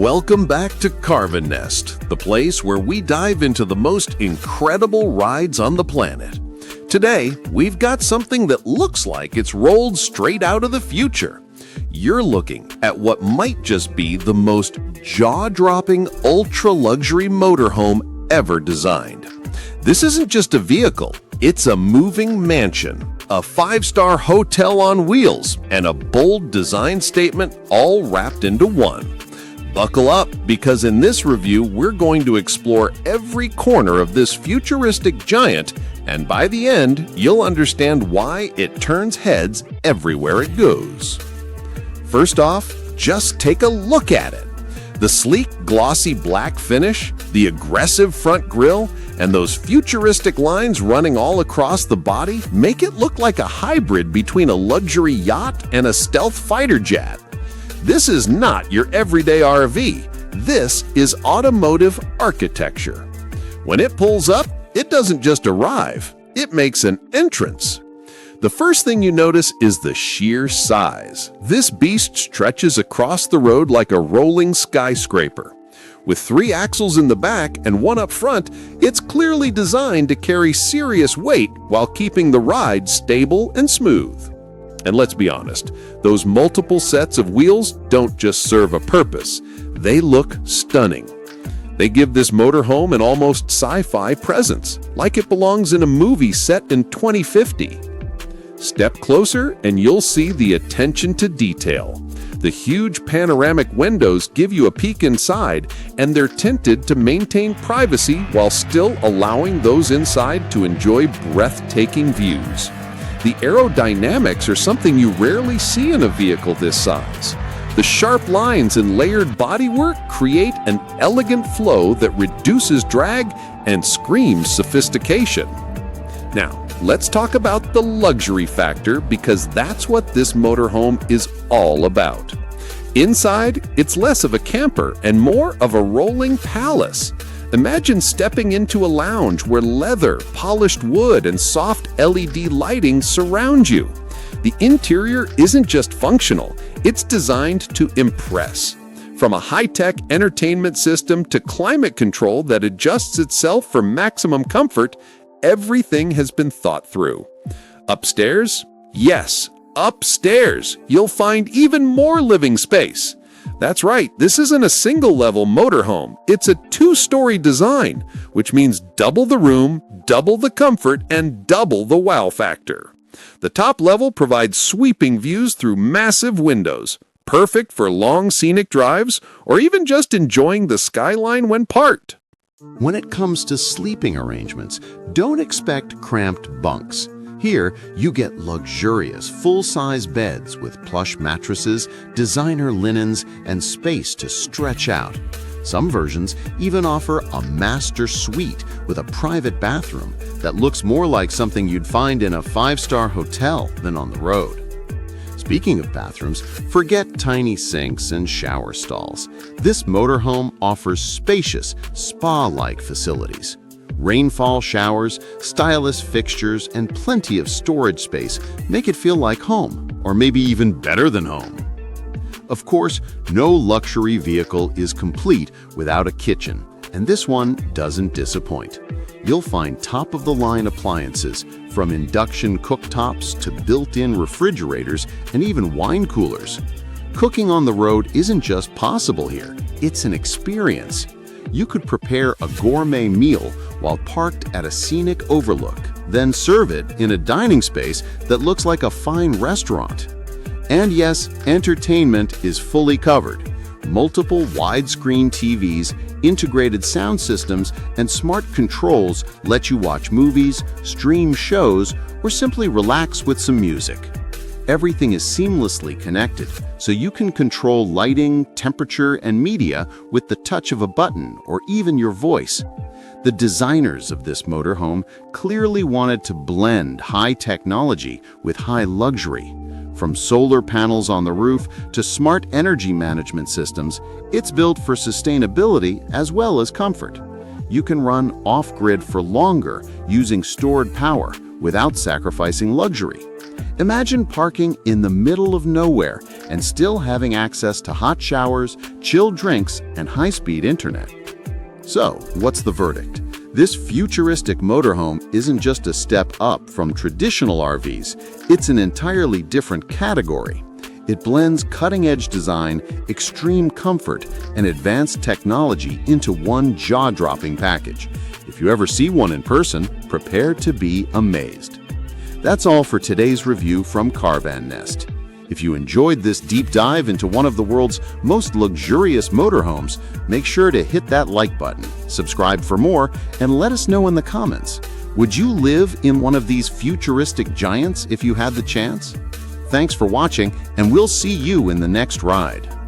Welcome back to Carvan Nest, the place where we dive into the most incredible rides on the planet. Today, we've got something that looks like it's rolled straight out of the future. You're looking at what might just be the most jaw-dropping ultra-luxury motorhome ever designed. This isn't just a vehicle, it's a moving mansion, a five-star hotel on wheels, and a bold design statement all wrapped into one. Buckle up, because in this review, we're going to explore every corner of this futuristic giant, and by the end, you'll understand why it turns heads everywhere it goes. First off, just take a look at it. The sleek, glossy black finish, the aggressive front grille, and those futuristic lines running all across the body make it look like a hybrid between a luxury yacht and a stealth fighter jet. This is not your everyday RV. This is automotive architecture. When it pulls up, it doesn't just arrive, it makes an entrance. The first thing you notice is the sheer size. This beast stretches across the road like a rolling skyscraper. With 3 axles in the back and 1 up front, it's clearly designed to carry serious weight while keeping the ride stable and smooth. And let's be honest, those multiple sets of wheels don't just serve a purpose. They look stunning. They give this motorhome an almost sci-fi presence, like it belongs in a movie set in 2050. Step closer and you'll see the attention to detail. The huge panoramic windows give you a peek inside, and they're tinted to maintain privacy while still allowing those inside to enjoy breathtaking views. The aerodynamics are something you rarely see in a vehicle this size. The sharp lines and layered bodywork create an elegant flow that reduces drag and screams sophistication. Now, let's talk about the luxury factor, because that's what this motorhome is all about. Inside, it's less of a camper and more of a rolling palace. Imagine stepping into a lounge where leather, polished wood, and soft LED lighting surround you. The interior isn't just functional, it's designed to impress. From a high-tech entertainment system to climate control that adjusts itself for maximum comfort, everything has been thought through. Upstairs? Yes, upstairs, you'll find even more living space. That's right, this isn't a single-level motorhome. It's a 2-story design, which means double the room, double the comfort, and double the wow factor. The top level provides sweeping views through massive windows, perfect for long scenic drives or even just enjoying the skyline when parked. When it comes to sleeping arrangements, don't expect cramped bunks. Here, you get luxurious, full-size beds with plush mattresses, designer linens, and space to stretch out. Some versions even offer a master suite with a private bathroom that looks more like something you'd find in a 5-star hotel than on the road. Speaking of bathrooms, forget tiny sinks and shower stalls. This motorhome offers spacious, spa-like facilities. Rainfall showers, stylish fixtures, and plenty of storage space make it feel like home, or maybe even better than home. Of course, no luxury vehicle is complete without a kitchen, and this one doesn't disappoint. You'll find top-of-the-line appliances, from induction cooktops to built-in refrigerators and even wine coolers. Cooking on the road isn't just possible here, it's an experience. You could prepare a gourmet meal while parked at a scenic overlook, then serve it in a dining space that looks like a fine restaurant. And yes, entertainment is fully covered. Multiple widescreen TVs, integrated sound systems, and smart controls let you watch movies, stream shows, or simply relax with some music. Everything is seamlessly connected, so you can control lighting, temperature, and media with the touch of a button or even your voice. The designers of this motorhome clearly wanted to blend high technology with high luxury. From solar panels on the roof to smart energy management systems, it's built for sustainability as well as comfort. You can run off-grid for longer using stored power without sacrificing luxury. Imagine parking in the middle of nowhere and still having access to hot showers, chilled drinks, and high-speed internet. So, what's the verdict? This futuristic motorhome isn't just a step up from traditional RVs, it's an entirely different category. It blends cutting-edge design, extreme comfort, and advanced technology into one jaw-dropping package. If you ever see one in person, prepare to be amazed. That's all for today's review from Carvan Nest. If you enjoyed this deep dive into one of the world's most luxurious motorhomes, make sure to hit that like button, subscribe for more, and let us know in the comments. Would you live in one of these futuristic giants if you had the chance? Thanks for watching, and we'll see you in the next ride.